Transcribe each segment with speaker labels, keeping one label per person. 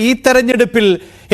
Speaker 1: ഈ തെരഞ്ഞെടുപ്പിൽ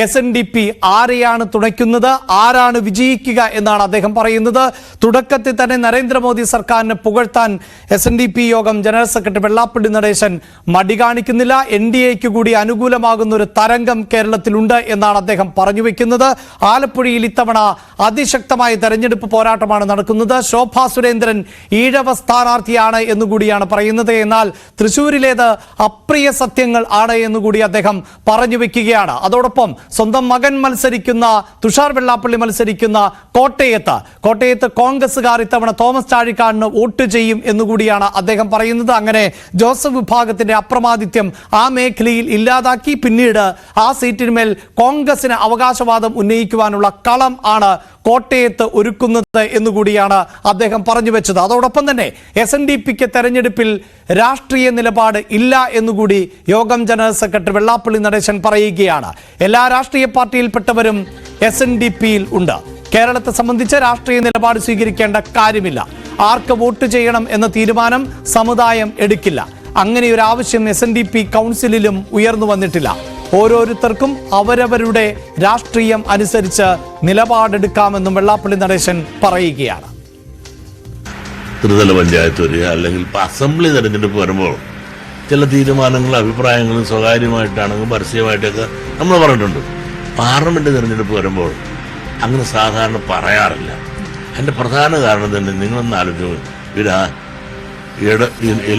Speaker 1: SNDP ആരെയാണ് തുണയ്ക്കുന്നത്, ആരാണ് വിജയിക്കുക എന്നാണ് അദ്ദേഹം പറയുന്നത്. തുടക്കത്തിൽ തന്നെ നരേന്ദ്രമോദി സർക്കാരിനെ പുകഴ്ത്താൻ SNDP യോഗം ജനറൽ സെക്രട്ടറി വെള്ളാപ്പള്ളി നടേശൻ മടി കാണിക്കുന്നില്ല. NDAക്ക് കൂടി അനുകൂലമാകുന്ന ഒരു തരംഗം കേരളത്തിലുണ്ട് എന്നാണ് അദ്ദേഹം പറഞ്ഞു വെക്കുന്നത്. ആലപ്പുഴയിൽ ഇത്തവണ അതിശക്തമായ തെരഞ്ഞെടുപ്പ് പോരാട്ടമാണ് നടക്കുന്നത്. ശോഭാ സുരേന്ദ്രൻ ഈഴവ സ്ഥാനാർത്ഥിയാണ് എന്നുകൂടിയാണ് പറയുന്നത്. എന്നാൽ തൃശ്ശൂരിലേത് അപ്രിയ സത്യങ്ങൾ ആണ് എന്നുകൂടി അദ്ദേഹം പറഞ്ഞു വെക്കുകയാണ്. അതോടൊപ്പം സ്വന്തം മകൻ മത്സരിക്കുന്ന തുഷാർ വെള്ളാപ്പള്ളി മത്സരിക്കുന്ന കോട്ടയത്ത് കോൺഗ്രസുകാർ ഇത്തവണ തോമസ് ചാഴിക്കാടിന് വോട്ട് ചെയ്യും എന്നുകൂടിയാണ് അദ്ദേഹം പറയുന്നത്. അങ്ങനെ ജോസഫ് വിഭാഗത്തിന്റെ അപ്രമാദിത്യം ആ മേഖലയിൽ ഇല്ലാതാക്കി പിന്നീട് ആ സീറ്റിന്മേൽ കോൺഗ്രസിന് അവകാശവാദം ഉന്നയിക്കുവാനുള്ള കളം ആണ് കോട്ടയത്ത് ഒരുക്കുന്നത് എന്നുകൂടിയാണ് അദ്ദേഹം പറഞ്ഞു വെച്ചത്. അതോടൊപ്പം തന്നെ SNDPക്ക് തെരഞ്ഞെടുപ്പിൽ രാഷ്ട്രീയ നിലപാട് ഇല്ല എന്നുകൂടി യോഗം ജനറൽ സെക്രട്ടറി വെള്ളാപ്പള്ളി നടേശൻ പറയുകയാണ്. എല്ലാ രാഷ്ട്രീയ പാർട്ടിയിൽപ്പെട്ടവരും SNDPയിൽ ഉണ്ട്. കേരളത്തെ സംബന്ധിച്ച് രാഷ്ട്രീയ നിലപാട് സ്വീകരിക്കേണ്ട കാര്യമില്ല. ആർക്ക് വോട്ട് ചെയ്യണം എന്ന തീരുമാനം സമുദായം എടുക്കില്ല. അങ്ങനെ ഒരു ആവശ്യം SNDP കൗൺസിലിലും ഉയർന്നു വന്നിട്ടില്ല. ഓരോരുത്തർക്കും അവരവരുടെ രാഷ്ട്രീയം അനുസരിച്ച് നിലപാടെടുക്കാമെന്നും വെള്ളാപ്പള്ളി നടേശൻ പറയുകയാണ്.
Speaker 2: ത്രിതല പഞ്ചായത്ത് വരിക അല്ലെങ്കിൽ അസംബ്ലി തെരഞ്ഞെടുപ്പ് വരുമ്പോൾ ചില തീരുമാനങ്ങളും അഭിപ്രായങ്ങളും സ്വകാര്യമായിട്ടാണെങ്കിൽ പരസ്യമായിട്ടൊക്കെ നമ്മൾ പറഞ്ഞിട്ടുണ്ട്. പാർലമെന്റ് തെരഞ്ഞെടുപ്പ് വരുമ്പോൾ അങ്ങനെ സാധാരണ പറയാറില്ല. അതിന്റെ പ്രധാന കാരണം തന്നെ നിങ്ങളൊന്ന് ആലോചിച്ചു,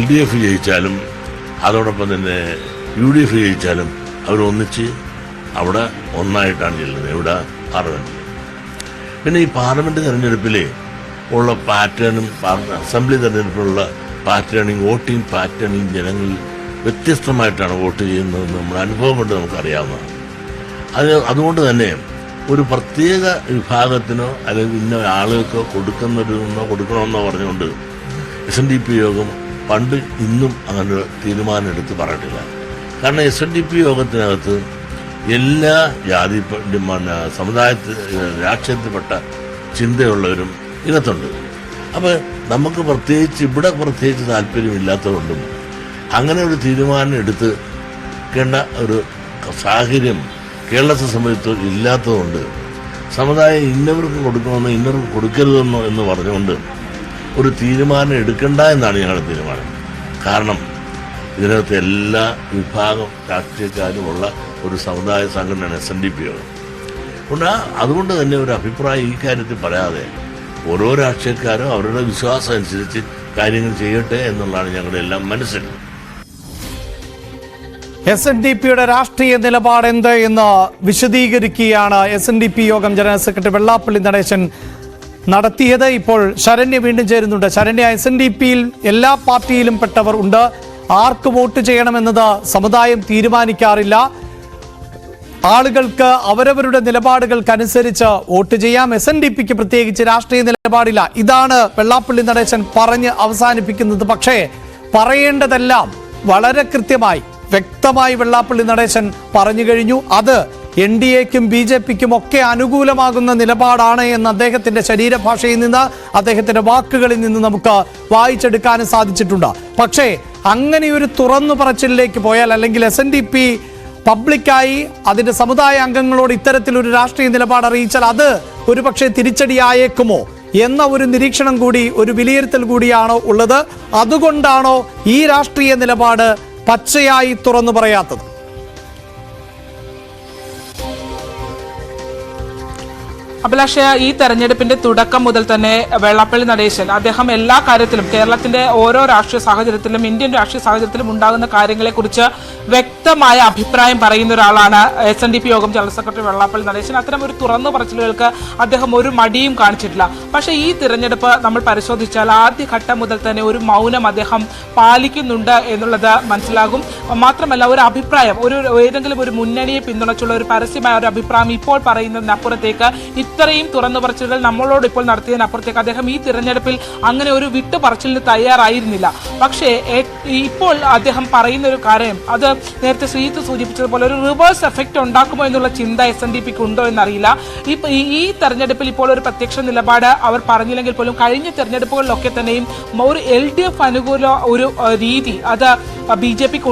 Speaker 2: LDF ജയിച്ചാലും അതോടൊപ്പം തന്നെ UDF ജയിച്ചാലും അവരൊന്നിച്ച് അവിടെ ഒന്നായിട്ടാണ് ചെല്ലുന്നത്. ഇവിടെ പാർലമെന്റിൽ പിന്നെ ഈ പാർലമെന്റ് തെരഞ്ഞെടുപ്പിലെ ഉള്ള പാറ്റേണും അസംബ്ലി തെരഞ്ഞെടുപ്പിലുള്ള പാറ്റേണിങ് വോട്ടിംഗ് പാറ്റേണിൽ ജനങ്ങൾ വ്യത്യസ്തമായിട്ടാണ് വോട്ട് ചെയ്യുന്നതെന്ന് നമ്മുടെ അനുഭവം കൊണ്ട് നമുക്കറിയാവുന്നതാണ്. അതുകൊണ്ട് തന്നെ ഒരു പ്രത്യേക വിഭാഗത്തിനോ അല്ലെങ്കിൽ ഇന്ന ആളുകൾക്കോ കൊടുക്കണമെന്നോ പറഞ്ഞുകൊണ്ട് SNDP യോഗം പണ്ട് ഇന്നും അങ്ങനെ തീരുമാനം എടുത്ത് പറഞ്ഞിട്ടില്ല. കാരണം SNDP യോഗത്തിനകത്ത് എല്ലാ ജാതി സമുദായത്തിൽ രാഷ്ട്രീയത്തിൽപ്പെട്ട ചിന്തയുള്ളവരും ഇതിനകത്തുണ്ട്. അപ്പോൾ നമുക്ക് പ്രത്യേകിച്ച് താല്പര്യമില്ലാത്തതുകൊണ്ടും അങ്ങനെ ഒരു തീരുമാനം എടുക്കേണ്ട ഒരു സാഹചര്യം കേരളത്തെ സംബന്ധിച്ച് ഇല്ലാത്തതുകൊണ്ട് സമുദായം ഇന്നവർക്ക് കൊടുക്കണമെന്നോ ഇന്നവർക്ക് കൊടുക്കരുതെന്നോ എന്ന് പറഞ്ഞുകൊണ്ട് ഒരു തീരുമാനം എടുക്കണ്ട എന്നാണ് ഞങ്ങളുടെ തീരുമാനം. കാരണം ഇതിനകത്ത് എല്ലാ വിഭാഗം രാഷ്ട്രീയക്കാരുമുള്ള ഒരു സമുദായ സംഘടനയാണ് SNDP യോഗം. അതുകൊണ്ട് തന്നെ ഒരു അഭിപ്രായം ഈ കാര്യത്തിൽ പറയാതെ ഓരോ രാഷ്ട്രീയക്കാരും അവരുടെ വിശ്വാസം അനുസരിച്ച് കാര്യങ്ങൾ ചെയ്യട്ടെ എന്നുള്ളതാണ് ഞങ്ങളുടെ എല്ലാം മനസ്സിൽ.
Speaker 1: SNDPയുടെ രാഷ്ട്രീയ നിലപാട് എന്ത് എന്ന് വിശദീകരിക്കുകയാണ് SNDP യോഗം ജനറൽ സെക്രട്ടറി വെള്ളാപ്പള്ളി നടേശൻ നടത്തിയത്. ഇപ്പോൾ ശരണ്യ വീണ്ടും ചേരുന്നുണ്ട്. ശരണ്യ, SNDPയിൽ എല്ലാ പാർട്ടിയിലും പെട്ടവർ ഉണ്ട്. ആർക്ക് വോട്ട് ചെയ്യണമെന്നത് സമുദായം തീരുമാനിക്കാറില്ല. ആളുകൾക്ക് അവരവരുടെ നിലപാടുകൾക്കനുസരിച്ച് വോട്ട് ചെയ്യാം. SNDPക്ക് പ്രത്യേകിച്ച് രാഷ്ട്രീയ നിലപാടില്ല. ഇതാണ് വെള്ളാപ്പള്ളി നടേശൻ പറഞ്ഞ് അവസാനിപ്പിക്കുന്നത്. പക്ഷേ പറയേണ്ടതെല്ലാം വളരെ കൃത്യമായി വ്യക്തമായി വെള്ളാപ്പള്ളി നടേശൻ പറഞ്ഞു കഴിഞ്ഞു. അത് NDAക്കും BJPക്കും ഒക്കെ അനുകൂലമാകുന്ന നിലപാടാണ് എന്ന് അദ്ദേഹത്തിന്റെ ശരീരഭാഷയിൽ നിന്ന് അദ്ദേഹത്തിന്റെ വാക്കുകളിൽ നിന്ന് നമുക്ക് വായിച്ചെടുക്കാനും സാധിച്ചിട്ടുണ്ട്. പക്ഷേ അങ്ങനെ ഒരു തുറന്നു പറച്ചിലേക്ക് പോയാൽ അല്ലെങ്കിൽ SNDP പബ്ലിക്കായി അതിന്റെ സമുദായ അംഗങ്ങളോട് ഇത്തരത്തിലൊരു രാഷ്ട്രീയ നിലപാട് അറിയിച്ചാൽ അത് ഒരുപക്ഷെ തിരിച്ചടിയായേക്കുമോ എന്ന ഒരു നിരീക്ഷണം കൂടി, ഒരു വിലയിരുത്തൽ കൂടിയാണോ ഉള്ളത്? അതുകൊണ്ടാണോ ഈ രാഷ്ട്രീയ നിലപാട് പച്ചയായി തുറന്നു പറയാത്തത്?
Speaker 3: അഭിലാഷ, ഈ തെരഞ്ഞെടുപ്പിന്റെ തുടക്കം മുതൽ തന്നെ വെള്ളാപ്പള്ളി നടേശൻ അദ്ദേഹം എല്ലാ കാര്യത്തിലും കേരളത്തിന്റെ ഓരോ രാഷ്ട്രീയ സാഹചര്യത്തിലും ഇന്ത്യൻ രാഷ്ട്രീയ സാഹചര്യത്തിലും ഉണ്ടാകുന്ന കാര്യങ്ങളെക്കുറിച്ച് വ്യക്തമായ അഭിപ്രായം പറയുന്ന ഒരാളാണ് SNDP യോഗം ജനറൽ സെക്രട്ടറി വെള്ളാപ്പള്ളി നടേശൻ. അത്തരം ഒരു തുറന്നു പറച്ചിലുകൾക്ക് അദ്ദേഹം ഒരു മടിയും കാണിച്ചിട്ടില്ല. പക്ഷേ ഈ തിരഞ്ഞെടുപ്പ് നമ്മൾ പരിശോധിച്ചാൽ ആദ്യഘട്ടം മുതൽ തന്നെ ഒരു മൗനം അദ്ദേഹം പാലിക്കുന്നുണ്ട് എന്നുള്ളത് മനസ്സിലാകും. മാത്രമല്ല, ഒരു അഭിപ്രായം ഏതെങ്കിലും ഒരു മുന്നണിയെ പിന്തുണച്ചുള്ള ഒരു പരസ്യമായ ഒരു അഭിപ്രായം ഇപ്പോൾ പറയുന്നതിനപ്പുറത്തേക്ക് ഇത്രയും തുറന്നു പറച്ചിലുകൾ നമ്മളോട് ഇപ്പോൾ നടത്തിയതിനപ്പുറത്തേക്ക് അദ്ദേഹം ഈ തിരഞ്ഞെടുപ്പിൽ അങ്ങനെ ഒരു വിട്ടുപറച്ചിലിന് തയ്യാറായിരുന്നില്ല. പക്ഷേ ഇപ്പോൾ അദ്ദേഹം പറയുന്ന ഒരു കാര്യം, അത് നേരത്തെ ശ്രീജിത്ത് സൂചിപ്പിച്ചതുപോലെ ഒരു റിവേഴ്സ് എഫക്റ്റ് ഉണ്ടാക്കുമോ എന്നുള്ള ചിന്ത SNDPക്ക് ഉണ്ടോ എന്നറിയില്ല. ഈ തെരഞ്ഞെടുപ്പിൽ ഇപ്പോൾ ഒരു പ്രത്യക്ഷ നിലപാട് അവർ പറഞ്ഞില്ലെങ്കിൽ പോലും കഴിഞ്ഞ തെരഞ്ഞെടുപ്പുകളിലൊക്കെ തന്നെയും ഒരു LDF അനുകൂല ഒരു രീതി അത് BJP-ക്ക്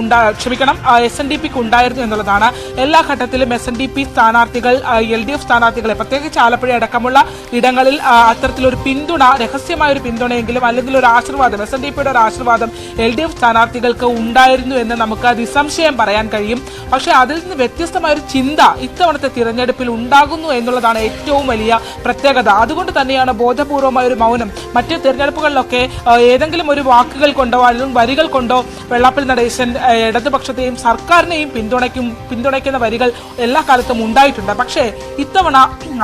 Speaker 3: SNDP-ക്ക് ഉണ്ടായിരുന്നു എന്നുള്ളതാണ്. എല്ലാ ഘട്ടത്തിലും SNDP സ്ഥാനാർത്ഥികൾ LDF സ്ഥാനാർത്ഥികളെ പ്രത്യേകിച്ച് ആലപ്പുഴ അടക്കമുള്ള ഇടങ്ങളിൽ അത്തരത്തിലൊരു പിന്തുണ, രഹസ്യമായ ഒരു പിന്തുണയെങ്കിലും അല്ലെങ്കിൽ ഒരു ആശീർവാദം, SNDP-യുടെ ഒരു ആശീർവാദം LDF സ്ഥാനാർത്ഥികൾക്ക് ഉണ്ടായിരുന്നു എന്ന് നമുക്ക് നിസ്സംശയം പറയാൻ കഴിയും. പക്ഷേ അതിൽ നിന്ന് വ്യത്യസ്തമായ ഒരു ചിന്ത ഇത്തവണത്തെ തിരഞ്ഞെടുപ്പിൽ ഉണ്ടാകുന്നു എന്നുള്ളതാണ് ഏറ്റവും വലിയ പ്രത്യേകത. അതുകൊണ്ട് തന്നെയാണ് ബോധപൂർവമായ ഒരു മൗനം. മറ്റ് തിരഞ്ഞെടുപ്പുകളിലൊക്കെ ഏതെങ്കിലും ഒരു വാക്കുകൾ കൊണ്ടോ അല്ലെങ്കിൽ വരികൾ കൊണ്ടോ വെള്ളാപ്പള്ളി നടേശൻ ഇടതുപക്ഷത്തെയും സർക്കാരിനെയും പിന്തുണയ്ക്കുന്ന വരികൾ എല്ലാ കാലത്തും ഉണ്ടായിട്ടുണ്ട്. പക്ഷേ ഇത്തവണ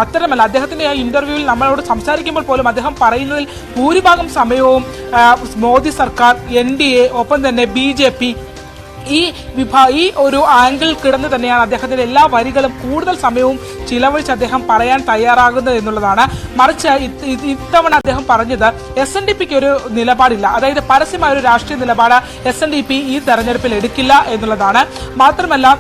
Speaker 3: അത്തരമല്ല. അദ്ദേഹത്തിന്റെ ആ ഇന്റർവ്യൂവിൽ നമ്മളോട് സംസാരിക്കുമ്പോൾ പോലും അദ്ദേഹം പറയുന്നതിൽ ഭൂരിഭാഗം സമയവും മോദി സർക്കാർ, NDA, ഒപ്പം തന്നെ BJP ഈ ഒരു ആംഗിൾ കിടന്ന് തന്നെയാണ് അദ്ദേഹത്തിന്റെ എല്ലാ വരികളും കൂടുതൽ സമയവും ചിലവഴിച്ച് അദ്ദേഹം പറയാൻ തയ്യാറാകുന്നത് എന്നുള്ളതാണ്. മറിച്ച് ഇത്തവണ അദ്ദേഹം പറഞ്ഞത് SNDP-ക്ക് ഒരു നിലപാടില്ല, അതായത് പരസ്യമായ ഒരു രാഷ്ട്രീയ നിലപാട് SNDP ഈ തെരഞ്ഞെടുപ്പിൽ എടുക്കില്ല എന്നുള്ളതാണ്. മാത്രമല്ല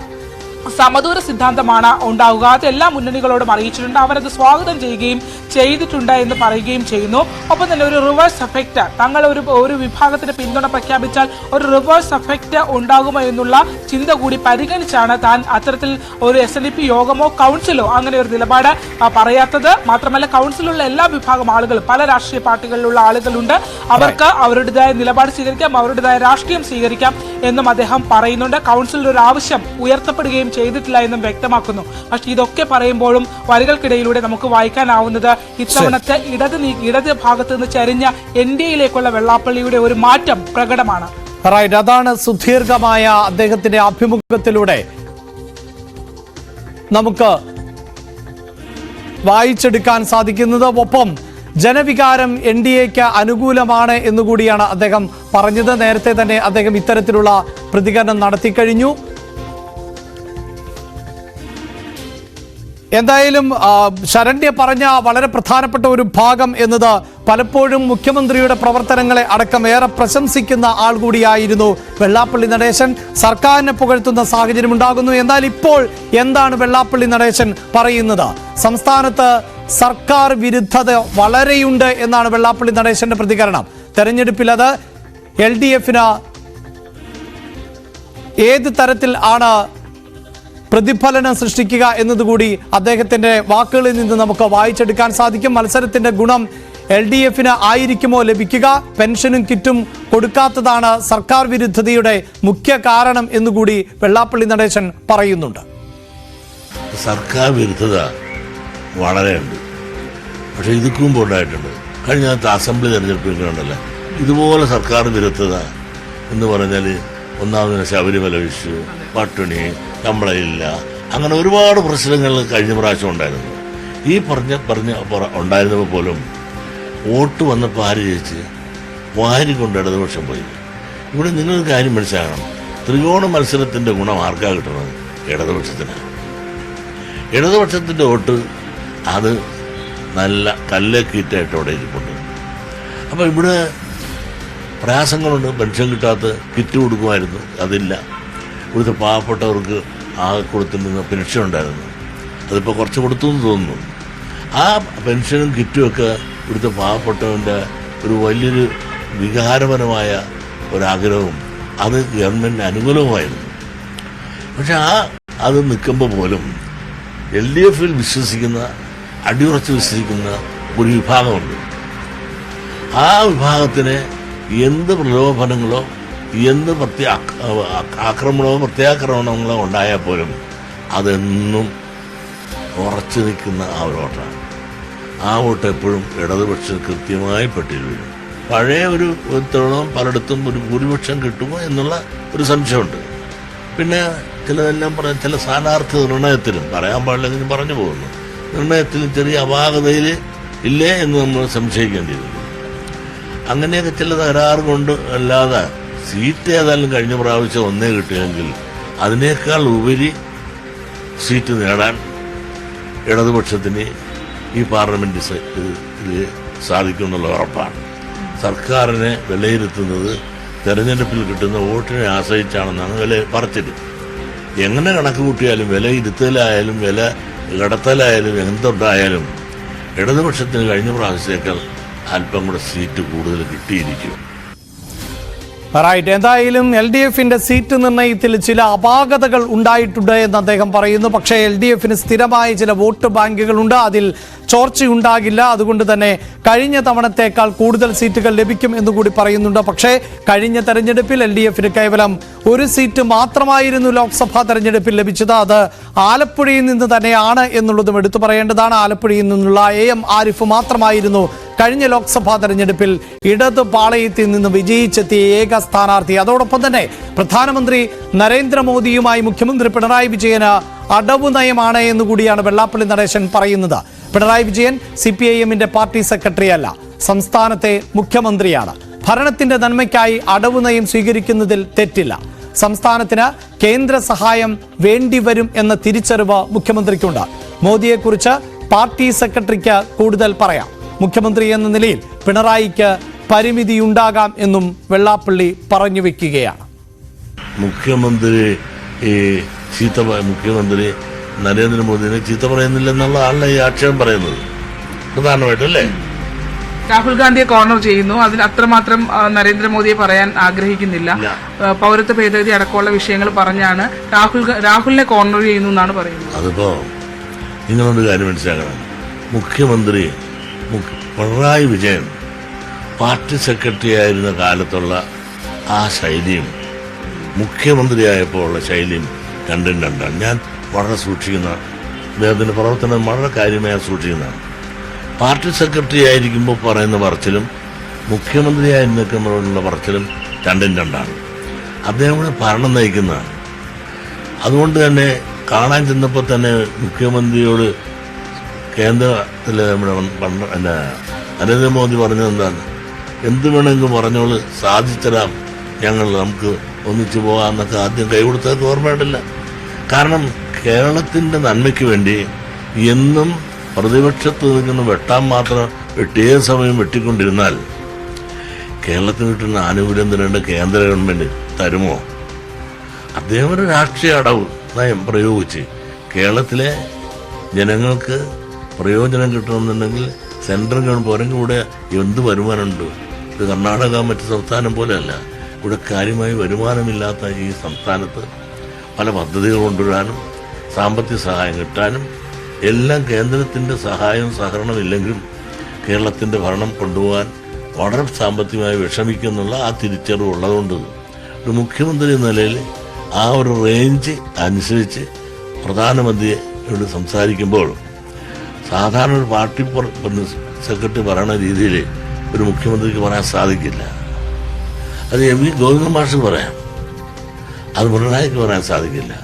Speaker 3: സമദൂര സിദ്ധാന്തമാണ് ഉണ്ടാവുക. അത് എല്ലാ മുന്നണികളോടും അറിയിച്ചിട്ടുണ്ട്. അവരത് സ്വാഗതം ചെയ്യുകയും ചെയ്തിട്ടുണ്ട് എന്ന് പറയുകയും ചെയ്യുന്നു. ഒപ്പം തന്നെ ഒരു റിവേഴ്സ് എഫക്റ്റ്, തങ്ങൾ ഒരു വിഭാഗത്തിന് പിന്തുണ പ്രഖ്യാപിച്ചാൽ ഒരു റിവേഴ്സ് എഫക്റ്റ് ഉണ്ടാകുമോ എന്നുള്ള ചിന്ത കൂടി പരിഗണിച്ചാണ് താൻ അത്തരത്തിൽ ഒരു SNDP യോഗമോ കൗൺസിലോ അങ്ങനെ ഒരു നിലപാട് പറയാത്തത്. മാത്രമല്ല കൗൺസിലുള്ള എല്ലാ വിഭാഗം ആളുകളും, പല രാഷ്ട്രീയ പാർട്ടികളിലുള്ള ആളുകളുണ്ട്, അവർക്ക് അവരുടേതായ നിലപാട് സ്വീകരിക്കാം, അവരുടേതായ രാഷ്ട്രീയം സ്വീകരിക്കാം എന്നും അദ്ദേഹം പറയുന്നുണ്ട്. കൗൺസിലിൽ ഒരു ആവശ്യം ഉയർത്തപ്പെടുകയും ചെയ്തിട്ടില്ല എന്നും വ്യക്തമാക്കുന്നു. പക്ഷേ ഇതൊക്കെ പറയുമ്പോഴും വരികൾക്കിടയിലൂടെ നമുക്ക് വായിക്കാനാവുന്നത് ഇത്തവണത്തെ ഇടത് ഭാഗത്ത് നിന്ന് ചരിഞ്ഞ NDA-യിലേക്കുള്ള വെള്ളാപ്പള്ളിയുടെ ഒരു മാറ്റം പ്രകടമാണ്.
Speaker 1: അതാണ് സുദീർഘമായ അദ്ദേഹത്തിന്റെ അഭിമുഖത്തിലൂടെ നമുക്ക് വായിച്ചെടുക്കാൻ സാധിക്കുന്നത്. ഒപ്പം ജനവികാരം NDA-ക്ക് അനുകൂലമാണ് എന്നുകൂടിയാണ് അദ്ദേഹം പറഞ്ഞത്. നേരത്തെ തന്നെ അദ്ദേഹം ഇത്തരത്തിലുള്ള പ്രതികരണം നടത്തിക്കഴിഞ്ഞു. എന്തായാലും ശരണ്യ പറഞ്ഞ വളരെ പ്രധാനപ്പെട്ട ഒരു ഭാഗം എന്നത് പലപ്പോഴും മുഖ്യമന്ത്രിയുടെ പ്രവർത്തനങ്ങളെ അടക്കം ഏറെ പ്രശംസിക്കുന്ന ആൾ കൂടിയായിരുന്നു വെള്ളാപ്പള്ളി നടേശൻ. സർക്കാരിനെ പുകഴ്ത്തുന്ന സാഹചര്യം ഉണ്ടാകുന്നു. എന്നാൽ ഇപ്പോൾ എന്താണ് വെള്ളാപ്പള്ളി നടേശൻ പറയുന്നത്? സംസ്ഥാനത്ത് സർക്കാർ വിരുദ്ധത വളരെയുണ്ട് എന്നാണ് വെള്ളാപ്പള്ളി നടേശന്റെ പ്രതികരണം. തെരഞ്ഞെടുപ്പിൽ അത് LDF-ന് ഏത് തരത്തിൽ ആണ് പ്രതിഫലനം സൃഷ്ടിക്കുക എന്നതുകൂടി അദ്ദേഹത്തിന്റെ വാക്കുകളിൽ നിന്ന് നമുക്ക് വായിച്ചെടുക്കാൻ സാധിക്കും. മത്സരത്തിന്റെ ഗുണം LDF-ന് ആയിരിക്കുമോ ലഭിക്കുക? പെൻഷനും കിറ്റും കൊടുക്കാത്തതാണ് സർക്കാർ വിരുദ്ധതയുടെ മുഖ്യ കാരണം എന്നുകൂടി വെള്ളാപ്പള്ളി നടേശൻ പറയുന്നുണ്ട്.
Speaker 2: സർക്കാർ വിരുദ്ധത വളരെയുണ്ട്. പക്ഷെ ഇതൊക്കെ മുമ്പ് ഉണ്ടായിട്ടുണ്ട്. കഴിഞ്ഞ അസംബ്ലി തെരഞ്ഞെടുപ്പിലുണ്ടല്ലോ ഇതുപോലെ സർക്കാർ വിരുദ്ധത എന്ന് പറഞ്ഞാൽ ഒന്നാമതിന് ശബരിമല ഇഷ്യൂ, പട്ടിണി, ശമ്പളമില്ല, അങ്ങനെ ഒരുപാട് പ്രശ്നങ്ങൾ കഴിഞ്ഞ പ്രാവശ്യം ഉണ്ടായിരുന്നു. ഈ പറഞ്ഞ ഉണ്ടായിരുന്നപ്പോൾ പോലും വോട്ട് വന്നപ്പോൾ ആര് ജയിച്ച് വാരിക്കൊണ്ട് ഇടതുപക്ഷം പോയി. ഇവിടെ നിങ്ങൾ കാര്യം മനസ്സിലാക്കണം, ത്രികോണ മത്സരത്തിൻ്റെ ഗുണം ആർക്കാ കിട്ടുന്നത്? ഇടതുപക്ഷത്തിനാണ്. ഇടതുപക്ഷത്തിൻ്റെ വോട്ട് അത് നല്ല കല്ലേക്കീറ്റായിട്ട് അവിടെ ഇരിപ്പുണ്ട്. അപ്പോൾ ഇവിടെ പ്രയാസങ്ങളുണ്ട്. പെൻഷൻ കിട്ടാത്ത കിറ്റ് കൊടുക്കുമായിരുന്നു, അതില്ല. ഇവിടുത്തെ പാവപ്പെട്ടവർക്ക് ആകെ കൊടുത്തിരുന്ന പെൻഷൻ ഉണ്ടായിരുന്നു, അതിപ്പോൾ കുറച്ച് കൊടുത്തു എന്ന് തോന്നുന്നു. ആ പെൻഷനും കിറ്റുമൊക്കെ ഇവിടുത്തെ പാവപ്പെട്ടവൻ്റെ ഒരു വലിയൊരു വികാരപരമായ ഒരാഗ്രഹവും അത് ഗവൺമെൻറ്റിന് അനുകൂലവുമായിരുന്നു. പക്ഷെ അത് നിൽക്കുമ്പോൾ പോലും LDF-ൽ വിശ്വസിക്കുന്ന, അടിയുറച്ച് വിശ്വസിക്കുന്ന ഒരു വിഭാഗമുണ്ട്. ആ വിഭാഗത്തിന് എന്ത് പ്രലോഭനങ്ങളോ എന്ത് ആക്രമണമോ പ്രത്യാക്രമണങ്ങളോ ഉണ്ടായാൽ പോലും അതെന്നും ഉറച്ചു നിൽക്കുന്ന ആ ഒരു വോട്ടാണ്. ആ വോട്ട് എപ്പോഴും ഇടതുപക്ഷം കൃത്യമായി പട്ടിയിൽ വീഴും. പഴയ ഒരു തൊഴിലും പലയിടത്തും ഒരു ഭൂരിപക്ഷം കിട്ടുമോ എന്നുള്ള ഒരു സംശയമുണ്ട്. പിന്നെ ചിലതെല്ലാം ചില സ്ഥാനാർത്ഥി നിർണയത്തിലും പറയാൻ പാടില്ലെങ്കിലും പറഞ്ഞു പോകുന്നു. നിർണയത്തിലും ചെറിയ അപാകതയിൽ ഇല്ലേ എന്ന് നമ്മൾ സംശയിക്കേണ്ടിയിരുന്നു. അങ്ങനെയൊക്കെ ചില തകരാറ് കൊണ്ട് അല്ലാതെ സീറ്റ് ഏതായാലും കഴിഞ്ഞ പ്രാവശ്യം ഒന്നേ കിട്ടിയെങ്കിൽ അതിനേക്കാൾ ഉപരി സീറ്റ് നേടാൻ ഇടതുപക്ഷത്തിന് ഈ പാർലമെന്റ് സാധിക്കുമെന്നുള്ള ഉറപ്പാണ്. സർക്കാരിനെ വിലയിരുത്തുന്നത് തെരഞ്ഞെടുപ്പിൽ കിട്ടുന്ന വോട്ടിനെ ആശ്രയിച്ചാണെന്നാണ് വില പറച്ചില്. എങ്ങനെ കണക്ക് കൂട്ടിയാലും വിലയിരുത്തലായാലും വില കടത്തലായാലും എന്തുണ്ടായാലും ഇടതുപക്ഷത്തിന് കഴിഞ്ഞ പ്രാവശ്യത്തേക്കാൾ അല്പം കൂടെ സീറ്റ് കൂടുതൽ കിട്ടിയിരിക്കും.
Speaker 1: റൈറ്റ്. എന്തായാലും LDFന്റെ സീറ്റ് നിർണയത്തിൽ ചില അപാകതകൾ ഉണ്ടായിട്ടുണ്ട് എന്ന് അദ്ദേഹം പറയുന്നു. പക്ഷേ LDFന് സ്ഥിരമായ ചില വോട്ട് ബാങ്കുകളുണ്ട്, അതിൽ ചോർച്ചയുണ്ടാകില്ല. അതുകൊണ്ട് തന്നെ കഴിഞ്ഞ തവണത്തേക്കാൾ കൂടുതൽ സീറ്റുകൾ ലഭിക്കും എന്നുകൂടി പറയുന്നുണ്ട്. പക്ഷേ കഴിഞ്ഞ തെരഞ്ഞെടുപ്പിൽ LDFന് കേവലം ഒരു സീറ്റ് മാത്രമായിരുന്നു ലോക്സഭാ തെരഞ്ഞെടുപ്പിൽ ലഭിച്ചത്. അത് ആലപ്പുഴയിൽ നിന്ന് തന്നെയാണ് എന്നുള്ളതും എടുത്തു പറയേണ്ടതാണ്. ആലപ്പുഴയിൽ നിന്നുള്ള AM ആരിഫ് മാത്രമായിരുന്നു കഴിഞ്ഞ ലോക്സഭാ തെരഞ്ഞെടുപ്പിൽ ഇടത് പാളയത്തിൽ നിന്ന് വിജയിച്ചെത്തിയ ഏക സ്ഥാനാർത്ഥി. അതോടൊപ്പം തന്നെ പ്രധാനമന്ത്രി നരേന്ദ്രമോദിയുമായി മുഖ്യമന്ത്രി പിണറായി വിജയന് അടവ് നയമാണ് എന്നുകൂടിയാണ് വെള്ളാപ്പള്ളി നടേശൻ പറയുന്നത്. പിണറായി വിജയൻ CPIMന്റെ പാർട്ടി സെക്രട്ടറി അല്ല, സംസ്ഥാനത്തെ മുഖ്യമന്ത്രിയാണ്. ഭരണത്തിന്റെ നന്മയ്ക്കായി അടവ് നയം സ്വീകരിക്കുന്നതിൽ തെറ്റില്ല. സംസ്ഥാനത്തിന് കേന്ദ്ര സഹായം വേണ്ടിവരും എന്ന തിരിച്ചറിവ് മുഖ്യമന്ത്രിക്കുണ്ട്. മോദിയെക്കുറിച്ച് പാർട്ടി സെക്രട്ടറിക്ക് കൂടുതൽ പറയാം. മുഖ്യമന്ത്രി എന്ന നിലയിൽ പിണറായിക്ക് പരിമിതിയുണ്ടാകാം എന്നും വെള്ളാപ്പള്ളി പറഞ്ഞു വെക്കുകയാണ്.
Speaker 2: മുഖ്യമന്ത്രി നരേന്ദ്രമോദിനെ ചീത്ത പറയുന്നില്ലെന്നുള്ള ആളെ ഈ ആക്ഷേപം പറയുന്നത് പ്രധാനമായിട്ടല്ലേ.
Speaker 3: രാഹുൽ ഗാന്ധിയെ കോർണർ ചെയ്യുന്നു, അതിന് അത്രമാത്രം നരേന്ദ്രമോദിയെ പറയാൻ ആഗ്രഹിക്കുന്നില്ല. പൗരത്വ ഭേദഗതി അടക്കമുള്ള വിഷയങ്ങൾ പറഞ്ഞാണ് രാഹുലിനെ കോർണർ ചെയ്യുന്നു എന്നാണ് പറയുന്നത്.
Speaker 2: അതിപ്പോ നിങ്ങളൊരു കാര്യം മനസ്സിലാക്കണം. മുഖ്യമന്ത്രി പിണറായി വിജയൻ പാർട്ടി സെക്രട്ടറി ആയിരുന്ന കാലത്തുള്ള ആ ശൈലിയും മുഖ്യമന്ത്രിയായപ്പോൾ ഉള്ള ശൈലിയും രണ്ടും രണ്ടാണ്. ഞാൻ വളരെ സൂക്ഷിക്കുന്ന, അദ്ദേഹത്തിൻ്റെ പ്രവർത്തനം വളരെ കാര്യമായി സൂക്ഷിക്കുന്നതാണ്. പാർട്ടി സെക്രട്ടറി ആയിരിക്കുമ്പോൾ പറയുന്ന പറച്ചിലും മുഖ്യമന്ത്രിയായിരുന്നൊക്കെയുള്ള പറച്ചിലും രണ്ടും രണ്ടാണ്. അദ്ദേഹം കൂടെ ഭരണം നയിക്കുന്നതാണ്. അതുകൊണ്ട് തന്നെ കാണാൻ ചെന്നപ്പോൾ തന്നെ മുഖ്യമന്ത്രിയോട് കേന്ദ്രത്തിൽ നമ്മുടെ നരേന്ദ്രമോദി പറഞ്ഞത് എന്താണ്? എന്ത് വേണമെങ്കിലും പറഞ്ഞോള്, സാധിച്ചരാം, നമുക്ക് ഒന്നിച്ചു പോകാമെന്നൊക്കെ ആദ്യം കൈ കൊടുത്തതൊക്കെ ഓർമ്മയിട്ടില്ല. കാരണം കേരളത്തിൻ്റെ നന്മയ്ക്ക് വേണ്ടി എന്നും പ്രതിപക്ഷത്ത് നിൽക്കുന്ന വെട്ടാൻ മാത്രം ഏത് സമയം വെട്ടിക്കൊണ്ടിരുന്നാൽ കേരളത്തിന് കിട്ടുന്ന ആനുകൂല്യം തരേണ്ട കേന്ദ്ര ഗവൺമെൻറ് തരുമോ? അദ്ദേഹം ഒരു രാഷ്ട്രീയ അടവ് നയം പ്രയോഗിച്ച് കേരളത്തിലെ ജനങ്ങൾക്ക് പ്രയോജനം കിട്ടണമെന്നുണ്ടെങ്കിൽ സെൻട്രൽ ഗവൺമെൻറ് പോരെങ്കിൽ ഇവിടെ എന്ത് വരുമാനമുണ്ട്? ഇത് കർണാടക മറ്റ് സംസ്ഥാനം പോലെയല്ല. ഇവിടെ കാര്യമായി വരുമാനമില്ലാത്ത ഈ സംസ്ഥാനത്ത് പല പദ്ധതികൾ കൊണ്ടുവരാനും സാമ്പത്തിക സഹായം കിട്ടാനും എല്ലാം കേന്ദ്രത്തിൻ്റെ സഹായവും സഹകരണവും ഇല്ലെങ്കിലും കേരളത്തിൻ്റെ ഭരണം കൊണ്ടുപോകാൻ വളരെ സാമ്പത്തികമായി വിഷമിക്കുന്നുള്ള ആ തിരിച്ചറിവ് ഉള്ളതുകൊണ്ട് ഒരു മുഖ്യമന്ത്രി എന്ന നിലയിൽ ആ ഒരു റേഞ്ച് അനുസരിച്ച് പ്രധാനമന്ത്രിയോട് സംസാരിക്കുമ്പോൾ സാധാരണ ഒരു പാർട്ടി സെക്രട്ടറി പറയുന്ന രീതിയിൽ ഒരു മുഖ്യമന്ത്രിക്ക് പറയാൻ സാധിക്കില്ല. അത് MV ഗോവിന്ദ മാഷ് പറയാം, അത് പിണറായിക്ക് പറയാൻ സാധിക്കില്ല.